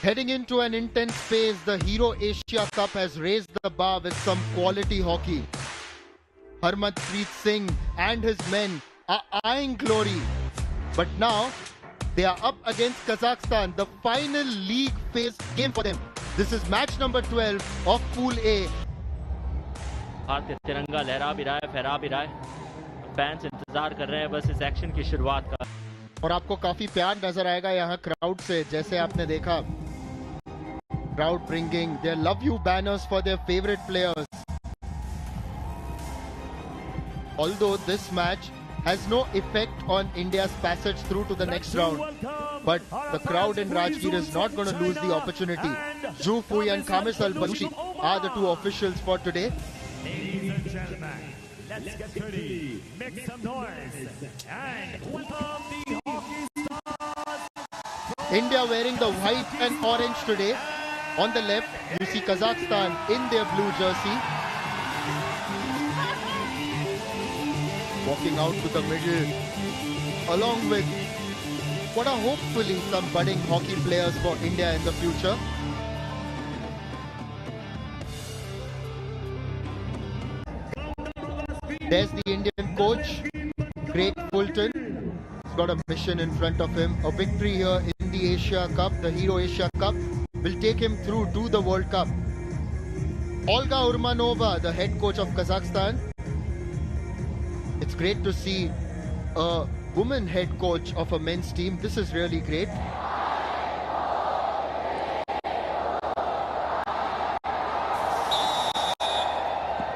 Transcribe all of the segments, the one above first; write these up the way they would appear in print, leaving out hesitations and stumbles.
Heading into an intense phase, the Hero Asia Cup has raised the bar with some quality hockey. Harmanpreet Singh and his men are eyeing glory. But now, they are up against Kazakhstan, the final league phase game for them. This is match number 12 of Pool A. भारतीय तिरंगा लहरा भी रहा है, फहरा भी रहा है. फैंस इंतजार कर रहे हैं बस इस एक्शन की शुरुआत का. और आपको काफी प्यार नजर आएगा यहाँ क्राउड से, जैसे आपने देखा. Crowd bringing their love you banners for their favorite players. Although this match has no effect on India's passage through to the next round, but the crowd in Rajgir is not going to lose the opportunity. Zhu Fui and Khamis Al-Balushi are the two officials for today. Ladies and gentlemen, let's get ready, make some noise, and welcome the hockey stars. India wearing the white and orange today. On the left, you see Kazakhstan in their blue jersey. Walking out to the middle, along with what are hopefully some budding hockey players for India in the future. There's the Indian coach, Craig Fulton. He's got a mission in front of him. A victory here in the Asia Cup, the Hero Asia Cup, will take him through to the World Cup. Olga Urmanova, the head coach of Kazakhstan. It's great to see a woman head coach of a men's team. This is really great.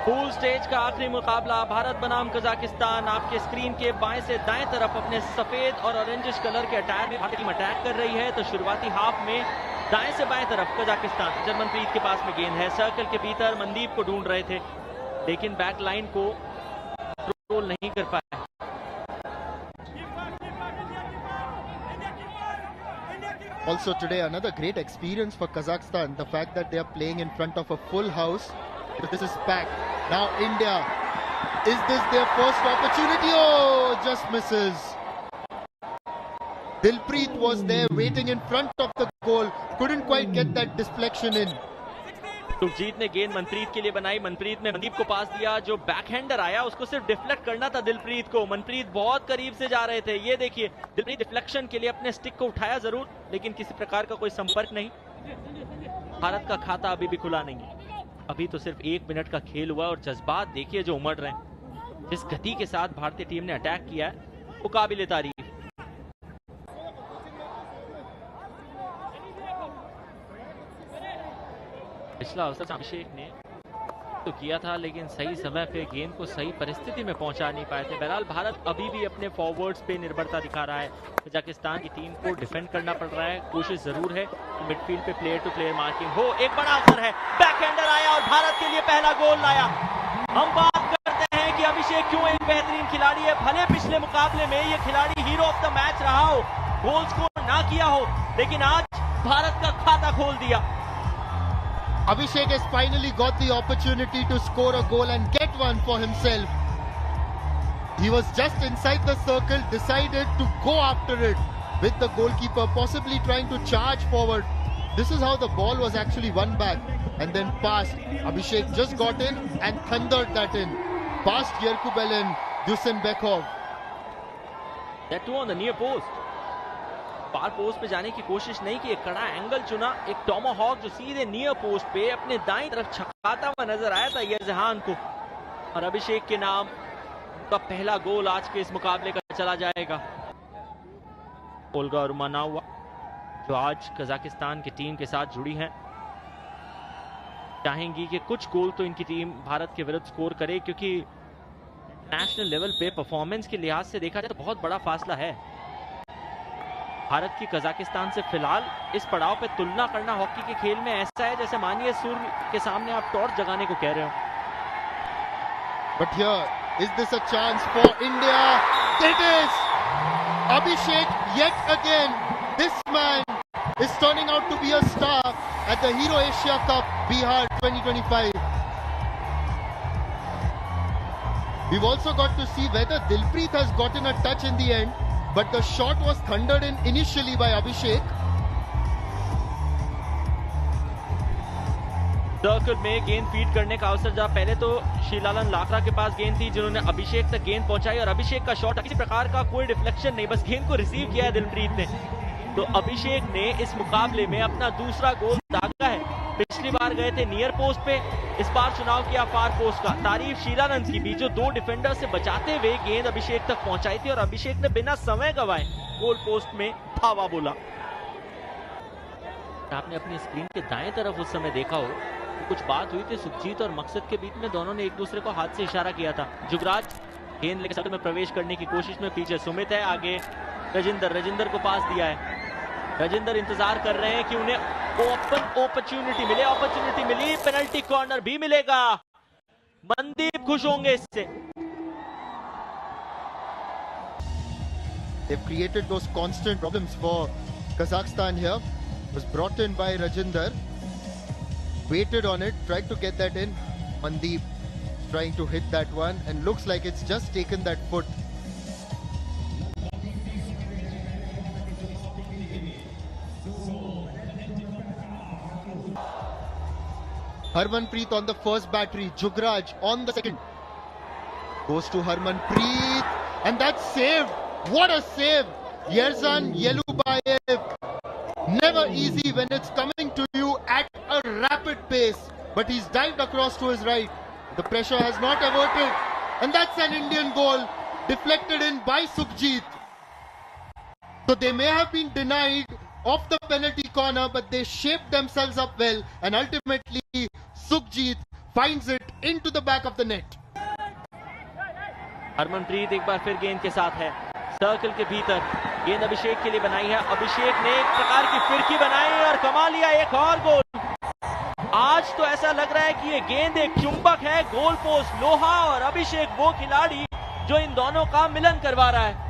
Pool stage का आखिरी मुकाबला भारत बनाम Kazakhstan. आपके screen के बाएं से दाएं तरफ अपने सफेद और ऑरेंजिश कलर के अटैक में भारत टीम अटैक कर रही है. तो शुरुआती हाफ में दाएं से बाएं तरफ कजाकिस्तान, जर्मनप्रीत के पास में गेंद है. सर्कल के भीतर मनदीप को ढूंढ रहे थे, लेकिन बैक लाइन को कंट्रोल नहीं कर पाए. Also today, another great experience for Kazakhstan. The fact that they are playing in front of a full house. This is packed. Now India. Is this their first opportunity? Oh, just misses. Dilpreet was there waiting in front of the goal. Couldn't quite get that deflection in. Sukhjeet ने गेंद मनप्रीत के लिए बनाई. मनप्रीत ने मनदीप को पास दिया. जो बैकहैंडर आया उसको सिर्फ डिफ्लेक्ट करना था दिलप्रीत को. मनप्रीत बहुत करीब से जा रहे थे. ये देखिए, दिलप्रीत डिफ्लेक्शन के लिए अपने स्टिक को उठाया जरूर, लेकिन किसी प्रकार का कोई संपर्क नहीं. भारत का खाता अभी भी खुला नहीं है. अभी तो सिर्फ 1 मिनट का खेल हुआ और जज्बात देखिए जो उमड़ रहे हैं. जिस गति के साथ भारतीय टीम ने अटैक किया है वो काबिल तारीफ. पिछला अवसर अभिषेक ने तो किया था, लेकिन सही समय पे गेंद को सही परिस्थिति में पहुंचा नहीं पाए थे. बहरहाल भारत अभी भी अपने फॉरवर्ड्स पे निर्भरता दिखा रहा है. कजाकिस्तान की टीम को डिफेंड करना पड़ रहा है. कोशिश जरूर है मिडफील्ड पे प्लेयर टू प्लेयर मार्किंग हो. एक बड़ा अवसर है, बैकहैंडर आया और भारत के लिए पहला गोल लाया. हम बात करते हैं कि अभिषेक क्यों एक बेहतरीन खिलाड़ी है. भले पिछले मुकाबले में ये खिलाड़ी हीरो ऑफ द मैच रहा हो, गोल स्कोर ना किया हो, लेकिन आज भारत का खाता खोल दिया. Abhishek has finally got the opportunity to score a goal and get one for himself. He was just inside the circle, decided to go after it with the goalkeeper, possibly trying to charge forward. This is how the ball was actually won back and then passed. Abhishek just got in and thundered that in. Past Yerkubel and Dusan Bekhov. That too on the near post. Far post पे जाने की कोशिश नहीं की, एक कड़ा angle चुना. एक टॉमाहॉक जो सीधे नियर पोस्ट पे अपने दाईं तरफ छकाता हुआ नजर आया था यजहान को. और अभिषेक के नाम का पहला गोल आज के इस मुकाबले का चला जाएगा. ओल्गा उर्मानोवा जो आज कजाकिस्तान की टीम के साथ जुड़ी हैं, चाहेंगी कि कुछ गोल तो इनकी टीम भारत के विरुद्ध स्कोर करे, क्योंकि नेशनल लेवल पे परफॉर्मेंस के लिहाज से देखा जाए तो बहुत बड़ा फासला है. भारत की कजाकिस्तान से फिलहाल इस पड़ाव पे तुलना करना हॉकी के खेल में ऐसा है जैसे मानिए सूर्य के सामने आप टॉर्च जगाने को कह रहे हो. But here, is this a chance for India? It is! Abhishek yet again. This man is turning out to be a star at the Hero Asia Cup Bihar 2025. We've also got to see whether Dilpreet has gotten a touch in the end. But the shot was thundered in initially by Abhishek. Circle में गेंद feed करने का अवसर, जहां पहले तो शीलालन लाकरा के पास गेंद थी, जिन्होंने अभिषेक तक गेंद पहुंचाई और अभिषेक का शॉट किसी प्रकार का कोई डिफ्लेक्शन नहीं, बस गेंद को रिसीव किया है दिलप्रीत ने। तो अभिषेक ने इस मुकाबले में अपना दूसरा गोल दागा है। पिछली बार गए थे नियर पोस्ट पे, इस बार चुनाव किया फार पोस्ट का। तारीफ शीलानंद की भी, जो 2 डिफेंडर से बचाते हुए गेंद अभिषेक तक पहुंचाई थी और अभिषेक ने बिना समय गवाए गोल पोस्ट में धावा बोला। आपने अपनी स्क्रीन के दाएं तरफ उस समय देखा हो तो कुछ बात हुई थी सुखजीत और मकसद के बीच में, दोनों ने एक दूसरे को हाथ से इशारा किया था। जुगराज गेंद लेकर सर्कल में प्रवेश करने की कोशिश में, पीछे सुमित है, आगे रजिंदर को पास दिया है। रजिंदर इंतजार कर रहे हैं कि उन्हें अपॉर्चुनिटी मिली, पेनल्टी कॉर्नर भी मिलेगा। मनदीप खुश होंगे इससे। They've created those constant problems for Kazakhstan here. Was brought in by Rajinder, waited on it, tried to get that in. Mandeep trying to hit that one and looks like it's just taken that foot. Harmanpreet on the first battery, Jugraj on the second. Goes to Harmanpreet and that's saved. What a save! Yerzan Yelubayev. Never easy when it's coming to you at a rapid pace. But he's dived across to his right. The pressure has not averted. And that's an Indian goal. Deflected in by Sukhjeet. So they may have been denied of the penalty corner, but they shaped themselves up well. And ultimately, Sukhjeet finds it into the back of the net. Harmanpreet एक बार फिर गेंद के साथ है, circle के भीतर गेंद अभिषेक के लिए बनाई है। अभिषेक ने एक प्रकार की फिरकी बनाई और कमा लिया एक और गोल। आज तो ऐसा लग रहा है कि ये गेंद एक चुंबक है, गोल पोस्ट लोहा और अभिषेक वो खिलाड़ी जो इन दोनों का मिलन करवा रहा है।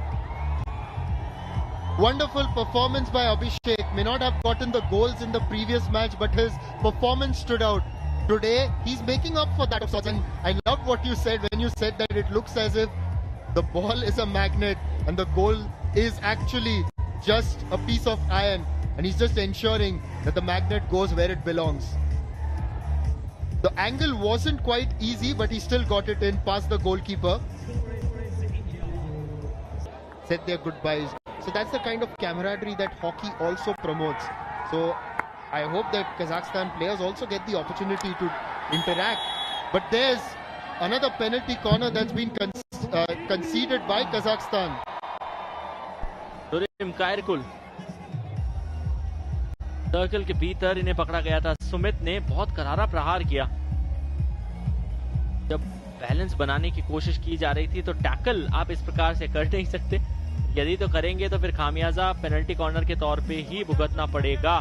Wonderful performance by Abhishek. May not have gotten the goals in the previous match, but his performance stood out. Today, he's making up for that of sorts. And I loved what you said when you said that it looks as if the ball is a magnet and the goal is actually just a piece of iron. And he's just ensuring that the magnet goes where it belongs. The angle wasn't quite easy, but he still got it in past the goalkeeper. Said their goodbyes. So that's the kind of camaraderie that hockey also promotes. So I hope that Kazakhstan players also get the opportunity to interact. But there's another penalty corner that's been conceded by Kazakhstan. दुरिम कायरकुल circle के भीतर इन्हें पकड़ा गया था। सुमित ने बहुत करारा प्रहार किया। जब बैलेंस बनाने की कोशिश की जा रही थी तो टैकल आप इस प्रकार से कर नहीं सकते। यदि तो करेंगे तो फिर खामियाजा पेनल्टी कॉर्नर के तौर पे ही भुगतना पड़ेगा।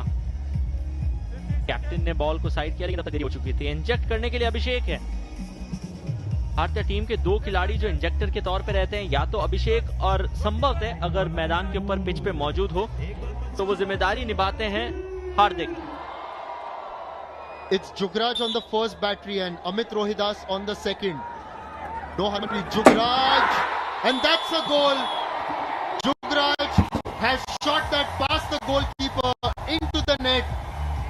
कैप्टन ने बॉल को साइड किया लेकिन अब तक देरी हो चुकी थी। इंजेक्ट करने के लिए अभिषेक है। भारतीय टीम के 2 खिलाड़ी जो इंजेक्टर के तौर पे रहते हैं, या तो अभिषेक और संभवतः अगर मैदान के ऊपर पिच पे मौजूद हो तो वो जिम्मेदारी निभाते हैं हार्दिक। It's Jugraj on the first battery and Amit Rohidas on the second. No Harmanpreet, Jugraj, and that's a goal. Jugraj has shot that past the goalkeeper into the net,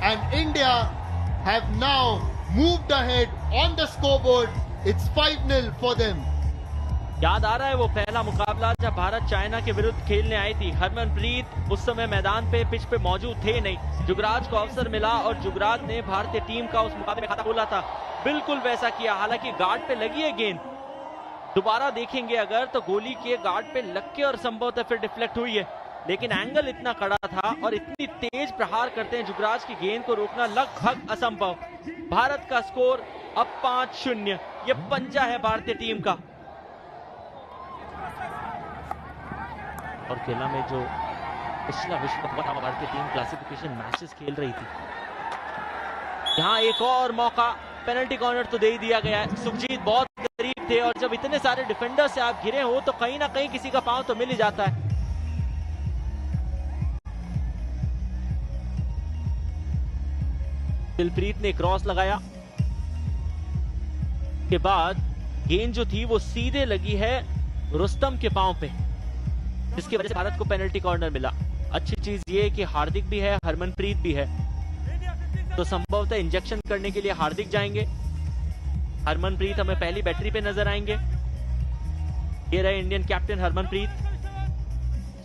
and India have now moved ahead on the scoreboard. It's 5-0 for them. याद आ रहा है वो पहला मुकाबला जब Bharat China के विरुद्ध खेलने आई थी। हरमनप्रीत उस समय मैदान पे पिच पे मौजूद थे नहीं। जुगराज को अवसर मिला और जुगराज ने भारतीय टीम का उस मुकाबले में खाता खोला था। बिल्कुल वैसा किया, हालांकि गार्ड पे लगी है गेंद। दोबारा देखेंगे अगर तो गोली के गार्ड पे लग के और संभवतः फिर डिफ्लेक्ट हुई है, लेकिन एंगल इतना कड़ा था और इतनी तेज प्रहार करते हैं जुगराज की गेंद को रोकना लगभग असंभव। भारत का स्कोर अब 5-0। ये पंजा है भारतीय टीम का। और खेला में जो पिछला विश्व कप हुआ था, भारतीय टीम क्लासिफिकेशन मैचेस खेल रही थी। यहाँ एक और मौका, पेनल्टी कॉर्नर तो दे ही दिया गया है। सुखजीत बहुत करीब थे और जब इतने सारे डिफेंडर से आप घिरे हो तो कहीं ना कहीं किसी का पांव तो मिल ही जाता है। दिलप्रीत ने क्रॉस लगाया के बाद गेंद जो थी वो सीधे लगी है रुस्तम के पांव पे, जिसकी वजह से भारत को पेनल्टी कॉर्नर मिला। अच्छी चीज ये कि हार्दिक भी है, हरमनप्रीत भी है। तो संभवतः इंजेक्शन करने के लिए हार्दिक जाएंगे। हरमनप्रीत हमें पहली बैटरी पे नजर आएंगे। ये रहे इंडियन कैप्टन हरमनप्रीत,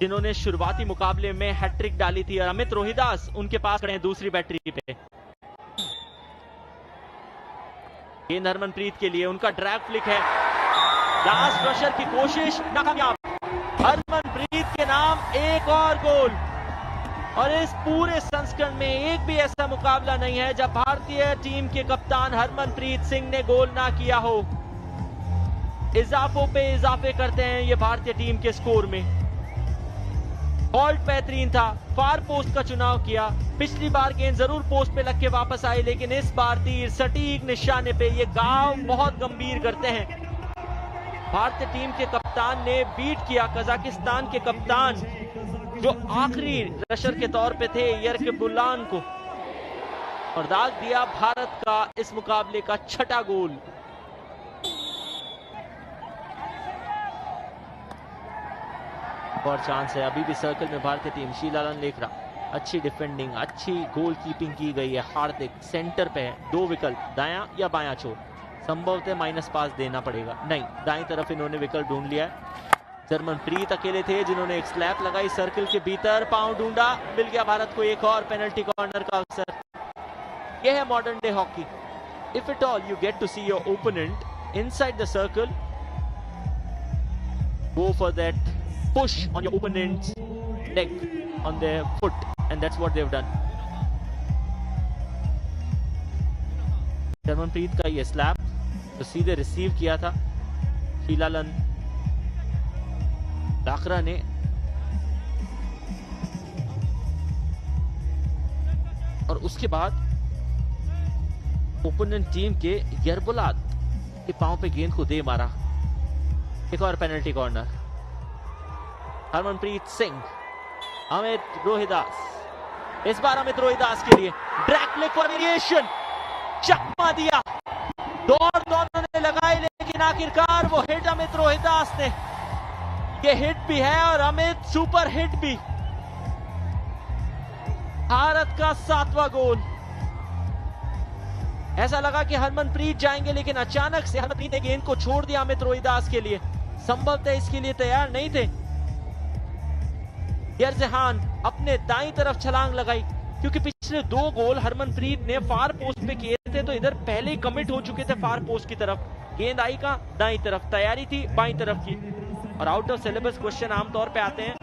जिन्होंने शुरुआती मुकाबले में हैट्रिक डाली थी, और अमित रोहिदास उनके पास खड़े हैं दूसरी बैटरी पे। गेंद हरमनप्रीत के लिए, उनका ड्रैग फ्लिक है, लास्ट रशर की कोशिश नाकामयाब। हरमनप्रीत के नाम एक और गोल। और इस पूरे संस्करण में एक भी ऐसा मुकाबला नहीं है जब भारतीय टीम के कप्तान हरमनप्रीत सिंह ने गोल ना किया हो। इजाफों पे इजाफे करते हैं ये भारतीय टीम के स्कोर में। हॉल्ट बेहतरीन था, फार पोस्ट का चुनाव किया। पिछली बार गेंद जरूर पोस्ट पे लग के वापस आई, लेकिन इस बार तीर सटीक निशाने पे। ये गांव बहुत गंभीर करते हैं। भारतीय टीम के कप्तान ने बीट किया कजाकिस्तान के कप्तान, जो आखिरी रशर के तौर पे थे, यरकबुलान को, और दाग दिया भारत का इस मुकाबले का छठा गोल। और चांस है अभी भी सर्कल में भारतीय टीम। शीलालन लेखरा, अच्छी डिफेंडिंग, अच्छी गोल कीपिंग की गई है। हार्दिक सेंटर पे है, दो विकल्प, दायां या बायां छोर। संभवतः माइनस पास देना पड़ेगा, नहीं, दाईं तरफ इन्होंने विकल्प ढूंढ लिया है। हरमनप्रीत अकेले थे जिन्होंने एक स्लैप लगाई, सर्कल के भीतर पांव ढूंढा, मिल गया भारत को एक और पेनल्टी कॉर्नर का अवसर। यह है modern day hockey. If it all you get to see your opponent inside the circle, go for that push on your opponent's leg, on their foot, and that's what they've done. Harmanpreet का ये slab तो सीधे receive किया था शीलालन लाकरा ने, और उसके बाद ओपोनेंट टीम के यरबुलात के पांव पे गेंद को दे मारा। एक और पेनल्टी कॉर्नर। हरमनप्रीत सिंह, अमित रोहिदास, इस बार अमित रोहिदास के लिए ड्रैग फ्लिक फॉर वेरिएशन, चकमा दिया, दौड़ दोनों ने लगाई, लेकिन आखिरकार वो हिट अमित रोहिदास ने। ये हिट भी है और अमित सुपर हिट भी। भारत का 7वां गोल। ऐसा लगा कि हरमनप्रीत जाएंगे, लेकिन अचानक से हरमनप्रीत ने गेंद को छोड़ दिया अमित रोहिदास के लिए। संभवतः इसके लिए तैयार नहीं थे। यरजहान अपने दाईं तरफ छलांग लगाई, क्योंकि पिछले 2 गोल हरमनप्रीत ने फार पोस्ट पे किए थे, तो इधर पहले ही कमिट हो चुके थे फार पोस्ट की तरफ। गेंद आई का दाईं तरफ, तैयारी थी बाईं तरफ की। और आउट ऑफ सिलेबस क्वेश्चन आमतौर पे आते हैं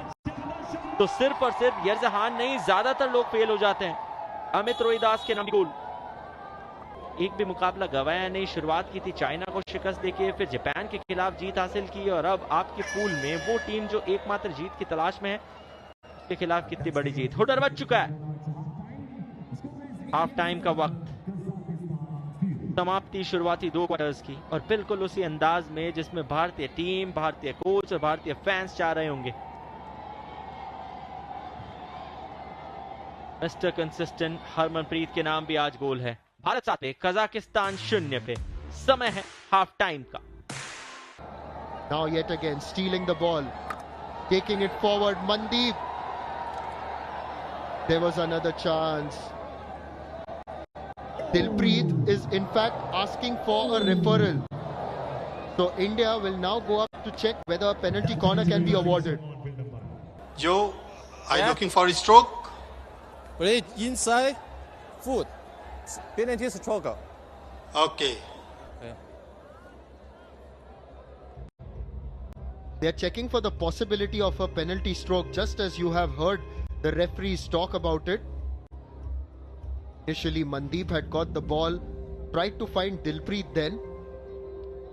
तो सिर्फ और सिर्फ यरजहान नहीं, ज्यादातर लोग फेल हो जाते हैं। अमित रोहिदास के नाम गोल। एक भी मुकाबला गवाया नहीं। शुरुआत की थी चाइना को शिकस्त देके, फिर जापान के खिलाफ जीत हासिल की, और अब आपके पूल में वो टीम जो एकमात्र जीत की तलाश में है, के खिलाफ कितनी बड़ी जीत। हुडर बच चुका है। हाफ टाइम का वक्त, समाप्ति शुरुआती 2 क्वार्टर्स की, और बिल्कुल उसी अंदाज में जिसमें भारतीय टीम, भारतीय कोच और भारतीय फैंस चाह रहे होंगे। मिस्टर कंसिस्टेंट हरमनप्रीत के नाम भी आज गोल है। भारत 7 पे, कजाकिस्तान 0 पे। समय है हाफ टाइम का। Now yet again stealing the ball, taking it forward, Mandeep. There was another chance. Dilpreet is in fact asking for a referral. So India will now go up to check whether a penalty corner can be awarded. Joe, are you looking for a stroke? Play inside foot. Penalty stroke. Okay. They are checking for the possibility of a penalty stroke, just as you have heard the referees talk about it. Initially, Mandeep had got the ball, tried to find Dilpreet then.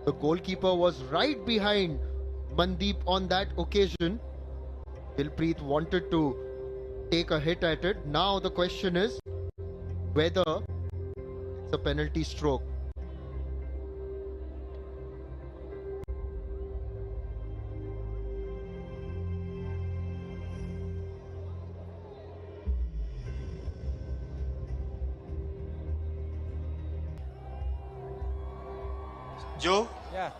The goalkeeper was right behind Mandeep on that occasion. Dilpreet wanted to take a hit at it. Now the question is whether it's a penalty stroke. Joe, Yeah.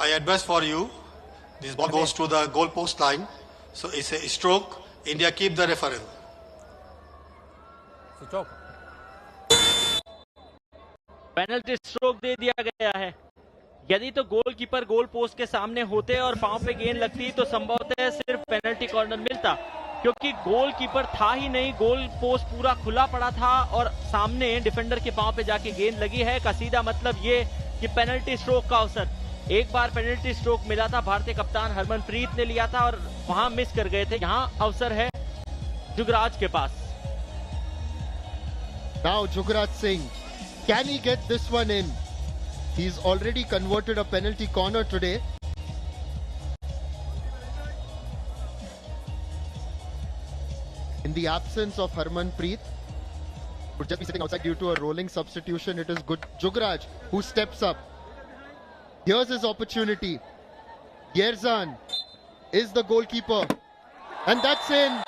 I advise for you. This ball goes to the goal post line. So it's a stroke. India keep the referral. Stroke. Penalty stroke दे दिया गया है। यदि तो goalkeeper goal post के सामने होते और पांव पे गेंद लगती तो संभवतः सिर्फ पेनल्टी कॉर्नर मिलता, क्योंकि गोलकीपर था ही नहीं, गोल पोस्ट पूरा खुला पड़ा था और सामने डिफेंडर के पांव पे जाके गेंद लगी है। का सीधा मतलब ये कि पेनल्टी स्ट्रोक का अवसर, एक बार पेनल्टी स्ट्रोक मिला था, भारतीय कप्तान हरमनप्रीत ने लिया था और वहां मिस कर गए थे। यहाँ अवसर है जुगराज के पास। Now Jugraj Singh, can he get this one in? He's already converted a penalty corner today. In the absence of Harmanpreet, would just be sitting outside due to a rolling substitution. It is good Jugraj who steps up. Here's his opportunity. Yerzan is the goalkeeper, and that's in.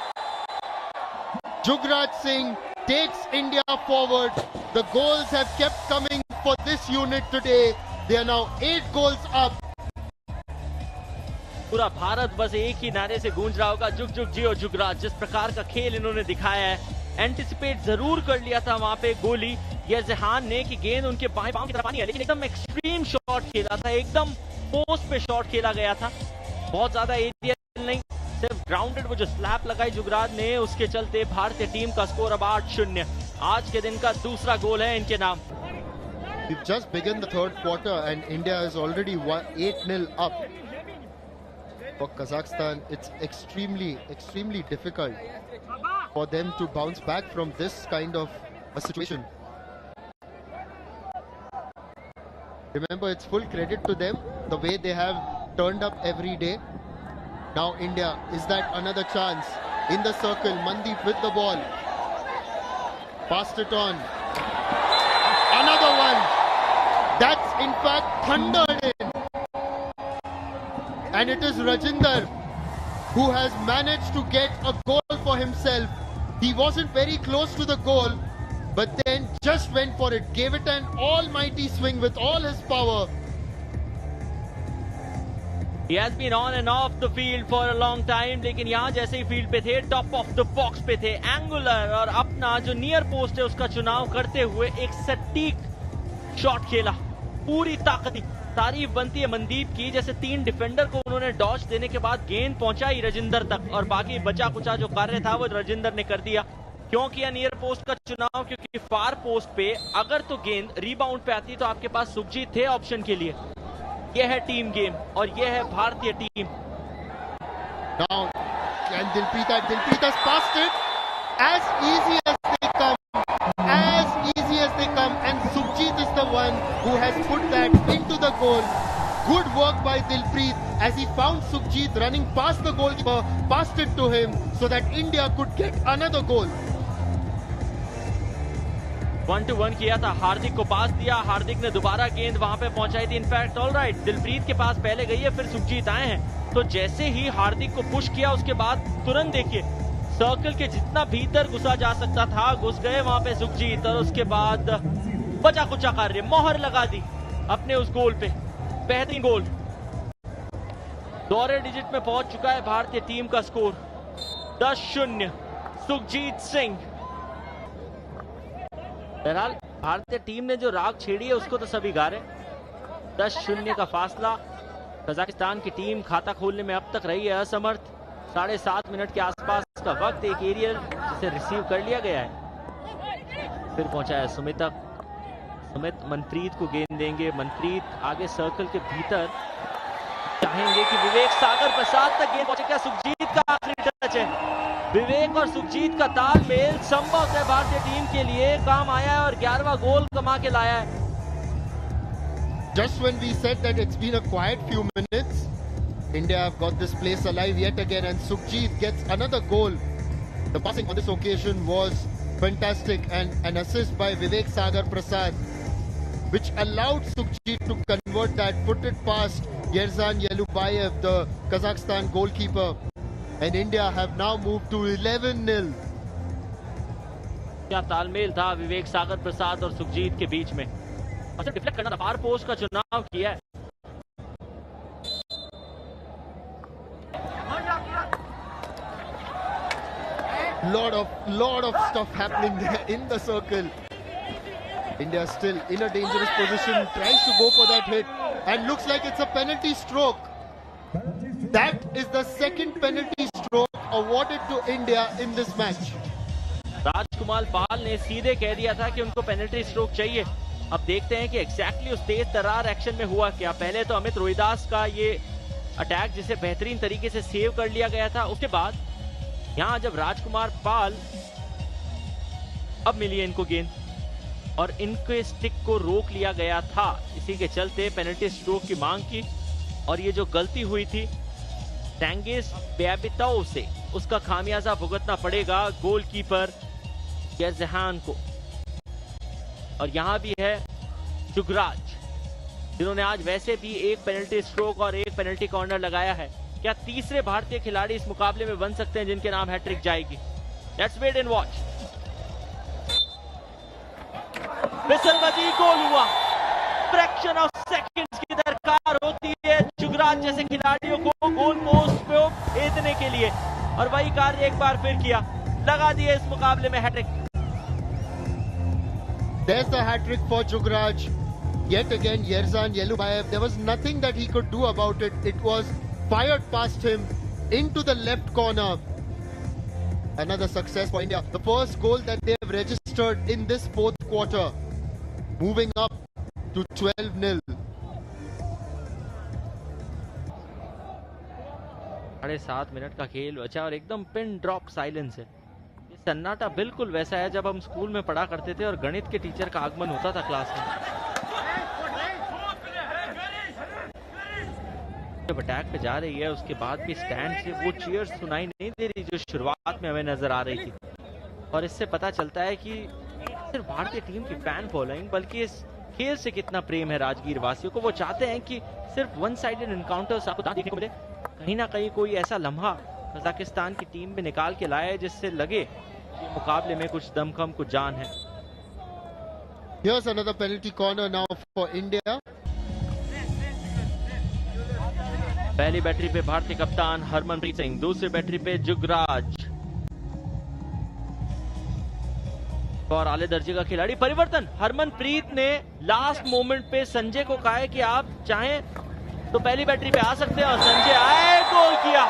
Jugraj Singh takes India forward. The goals have kept coming for this unit today. They are now 8 goals up. पूरा भारत बस एक ही नारे से गूंज रहा होगा, जुग जुग जियो जुगराज। जिस प्रकार का खेल इन्होंने दिखाया है, एंटिसिपेट जरूर कर लिया था वहां पे गोली यजहान ने कि गेंद उनके बाएं पांव की तरफ आनी है, लेकिन एकदम एक्सट्रीम शॉट खेला था, एकदम पोस्ट पे शॉट खेला गया था। बहुत ज्यादा एरिया नहीं, सिर्फ ग्राउंडेड वो जो स्लैप लगाई जुगराज ने, उसके चलते भारतीय टीम का स्कोर अब 8-0। आज के दिन का दूसरा गोल है इनके नाम। We've just begun the third quarter and India is already 8-0 up. For Kazakhstan, it's extremely difficult for them to bounce back from this kind of a situation. Remember, it's full credit to them, the way they have turned up every day. Now India, is that another chance? In the circle, Mandeep with the ball. Passed it on. Another one. That's in fact thundered in. And it is Rajinder who has managed to get a goal for himself. He wasn't very close to the goal, but then just went for it. Gave it an almighty swing with all his power. He has been on and off the field for a long time, लेकिन यहाँ जैसे ही field पे थे, top of the box पे थे, angular और अपना जो नियर पोस्ट है उसका चुनाव करते हुए एक सटीक शॉट खेला, पूरी ताकत। तारीफ बनती है मनदीप की, जैसे 3 डिफेंडर को उन्होंने डॉज देने के बाद गेंद पहुंचाई रजिंदर तक और बाकी बचा कुचा जो कार्य था वो रजिंदर ने कर दिया। क्यों किया नियर पोस्ट का चुनाव? क्योंकि फार पोस्ट पे अगर तो गेंद रिबाउंड पे आती तो आपके पास सुखजीत थे ऑप्शन के लिए। यह है टीम गेम और यह है भारतीय team. Now, and Dilpreet has passed it as easy as they come, and Sukhjit is the one who has put that into the goal. Good work by Dilpreet as he found Sukhjit running past the goalkeeper, passed it to him so that India could get another goal. 1-1 किया था, हार्दिक को पास दिया, हार्दिक ने दोबारा गेंद वहां पे पहुंचाई थी। इनफैक्ट ऑलराइट, दिलप्रीत के पास पहले गई है, फिर सुखजीत आए हैं, तो जैसे ही हार्दिक को पुश किया उसके बाद तुरंत देखिए सर्कल के जितना भीतर घुसा जा सकता था घुस गए वहां पे सुखजीत और उसके बाद बचा कुचा कार्य, मोहर लगा दी अपने उस गोल पे। बेहतरीन गोल, दोहरे डिजिट में पहुंच चुका है भारतीय टीम का स्कोर 10-0। सुखजीत सिंह। बहरहाल भारतीय टीम ने जो राग छेड़ी है उसको तो सभी गा रहे। 10-0 का फासला। कजाकिस्तान की टीम खाता खोलने में अब तक रही है असमर्थ। 7.5 मिनट के आसपास का वक्त, एक एरियल जिसे रिसीव कर लिया गया है, फिर पहुंचा है सुमित तक। सुमित मनप्रीत को गेंद देंगे, मनप्रीत आगे सर्कल के भीतर चाहेंगे कि विवेक सागर प्रसाद तक गेंद पहुंचे। क्या सुखजीत का आखिरी टच है? विवेक और सुखजीत का तालमेल संभव है भारतीय टीम के लिए काम आया है और 11वां गोल कमा के लाया है। Just when we said that it's been a quiet few minutes, India have got this place alive yet again, and Sukhjit gets another goal. The passing on this occasion was fantastic, and an assist by Vivek Sagar Prasad, which allowed Sukhjit to convert that, put it past Yerzan Yelubayev, the Kazakhstan goalkeeper, and India have now moved to 11-0. क्या तालमेल था विवेक सागर प्रसाद और सुखजीत के बीच में, और सिर्फ deflect करना था, फार पोस्ट का चुनाव किया है। Lot of stuff happening there in the circle. India still in a dangerous position, tries to go for that hit and looks like it's a penalty stroke. That is the second penalty stroke awarded to India in this match. राजकुमार पाल ने सीधे कह दिया था कि उनको penalty stroke चाहिए। अब देखते हैं कि एग्जैक्टली उस तेज तर्रार एक्शन में हुआ क्या। पहले तो अमित रोहिदास का ये अटैक जिसे बेहतरीन तरीके से सेव कर लिया गया था, उसके बाद यहां जब राजकुमार पाल अब मिली इनको गेंद और इनके स्टिक को रोक लिया गया था, इसी के चलते पेनल्टी स्ट्रोक की मांग की और ये जो गलती हुई थी टेंगिस बेबिटोव से, उसका खामियाजा भुगतना पड़ेगा गोलकीपर यजहान को। और यहां भी है जुगराज, जिन्होंने आज वैसे भी एक पेनल्टी स्ट्रोक और एक पेनल्टी कॉर्नर लगाया है। क्या तीसरे भारतीय खिलाड़ी इस मुकाबले में बन सकते हैं जिनके नाम हैट्रिक जाएगी? Let's wait and watch. फिसलबाजी गोल हुआ, फ्रैक्शन ऑफ सेकंड्स की दरकार होती है जुगराज जैसे खिलाड़ियों को गोल पोस्ट पे भेजने के लिए, और वही कार्य एक बार फिर किया, लगा दिया इस मुकाबले में hat trick. There's the hat-trick for Jugraj. Yet again, Yerzhan Yelubayev, there was nothing that he could do about it. It was fired past him into the left corner. Another success for India. The first goal that they have registered in this fourth quarter. Moving up to 12-0. 7.5 minute का खेल बचा और एकदम pin drop silence है। ये सन्नाटा बिल्कुल वैसा है जब हम स्कूल में पढ़ा करते थे और गणित के टीचर का आगमन होता था क्लास में। जब अटैक पे जा रही है उसके बाद भी स्टैंड से वो चीयर्स सुनाई नहीं दे रही जो शुरुआत में हमें नजर आ रही थी, और इससे पता चलता है कि सिर्फ भारतीय टीम की फैन फॉलोइंग बल्कि इस खेल से कितना प्रेम है राजगीर वासियों को। वो चाहते हैं कि सिर्फ वन साइडेड एनकाउंटर्स आपको देखने को मिले, कहीं ना कहीं कोई ऐसा लम्हा कजाकिस्तान की टीम में निकाल के लाए जिससे लगे कि मुकाबले में कुछ दमखम कुछ जान है। Here's another penalty corner now for India. पहली बैटरी पे भारतीय कप्तान हरमनप्रीत सिंह, दूसरी बैटरी पे जुगराज और आले दर्जे का खिलाड़ी। परिवर्तन, हरमनप्रीत ने लास्ट मोमेंट पे संजय को कहा है कि आप चाहें तो पहली बैटरी पे आ सकते हैं, और संजय आए, गोल किया।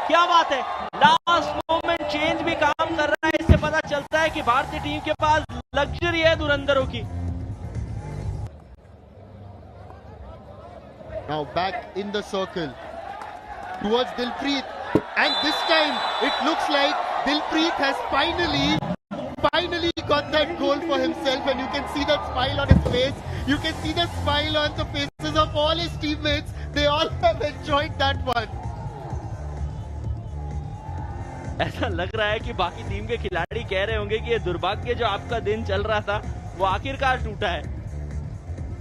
क्या बात है, लास्ट मोमेंट चेंज भी काम कर रहा है। इससे पता चलता है कि भारतीय टीम के पास लग्जरी है धुरंधरों की। Now back in the circle towards Dilpreet, and this time it looks like Dilpreet has finally got that goal for himself, and you can see that smile on his face. You can see the smile on the faces of all his teammates. They all have enjoyed that one. ऐसा लग रहा है कि बाकी team के खिलाड़ी कह रहे होंगे कि ये दुर्भाग्य जो आपका दिन चल रहा था वो आखिरकार टूटा है।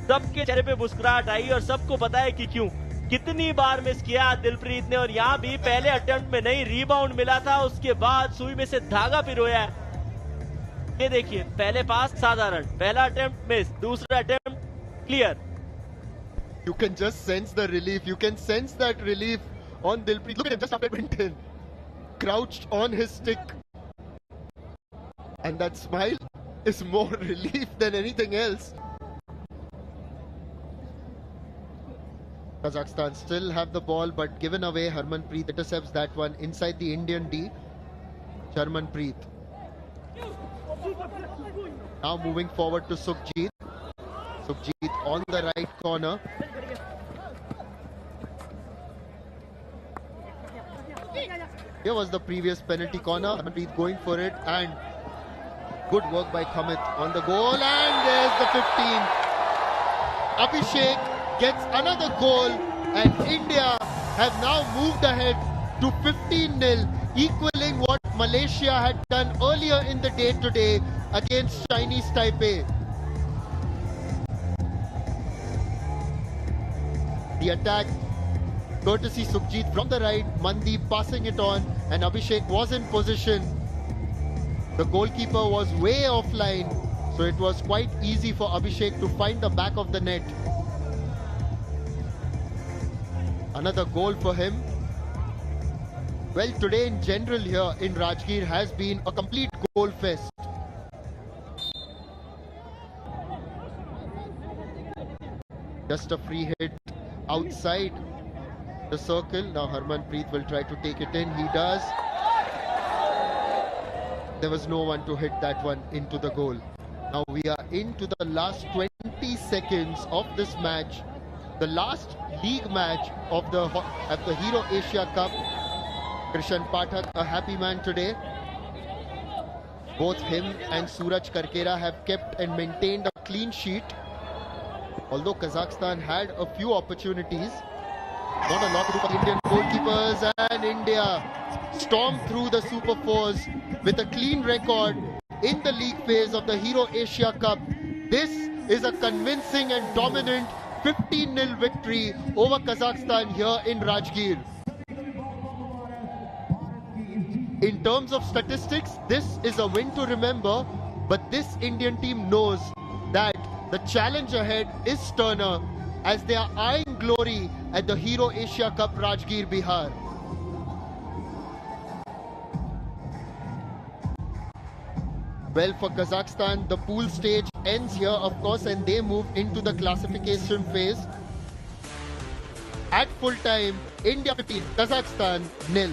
सबके चेहरे पे मुस्कुराहट आई और सबको पता है कि क्यों। कितनी बार मिस किया दिलप्रीत ने, और यहाँ भी पहले अटेम्प्ट में नहीं, रिबाउंड मिला था, उसके बाद सुई में से धागा पिरोया है। ये देखिए, पहले पास साधारण, पहला अटेम्प्ट मिस, दूसरा attempt clear. You can just sense the relief. You can sense that relief on Dilpreet. Look at him just after it went in, crouched on his stick, and that smile is more relief than anything else. Kazakhstan still have the ball, but given away. Harmanpreet intercepts that one inside the Indian D. Harmanpreet. Now moving forward to Sukhjeet. Sukhjeet on the right corner. Here was the previous penalty corner. Harmanpreet going for it, and good work by Khamit on the goal, and there's the 15. Abhishek gets another goal, and India have now moved ahead to 15-0, equaling what Malaysia had done earlier in the day today against Chinese Taipei. The attack, courtesy Sukhjeet from the right, Mandeep passing it on, and Abhishek was in position. The goalkeeper was way offline, so it was quite easy for Abhishek to find the back of the net. Another goal for him. Well, today in general here in Rajgir has been a complete goal fest. Just a free hit outside the circle. Now Harmanpreet will try to take it in. He does. There was no one to hit that one into the goal. Now we are into the last 20 seconds of this match. The last league match of the Hero Asia Cup. Krishan Pathak, a happy man today. Both him and Suraj Karkera have kept and maintained a clean sheet. Although Kazakhstan had a few opportunities. Not a lot to do for the Indian goalkeepers, and India stormed through the Super Fours with a clean record in the league phase of the Hero Asia Cup. This is a convincing and dominant 15-0 victory over Kazakhstan here in Rajgir. In terms of statistics, this is a win to remember, but this Indian team knows that the challenge ahead is sterner as they are eyeing glory at the Hero Asia Cup Rajgir, Bihar. Well, for Kazakhstan, the pool stage ends here, of course, and they move into the classification phase. At full time, India 15, Kazakhstan 0.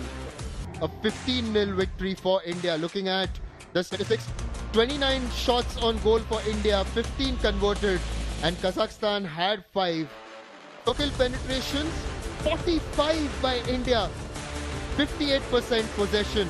A 15-0 victory for India. Looking at the statistics, 29 shots on goal for India, 15 converted, and Kazakhstan had 5. Circle penetrations, 45 by India, 58% possession.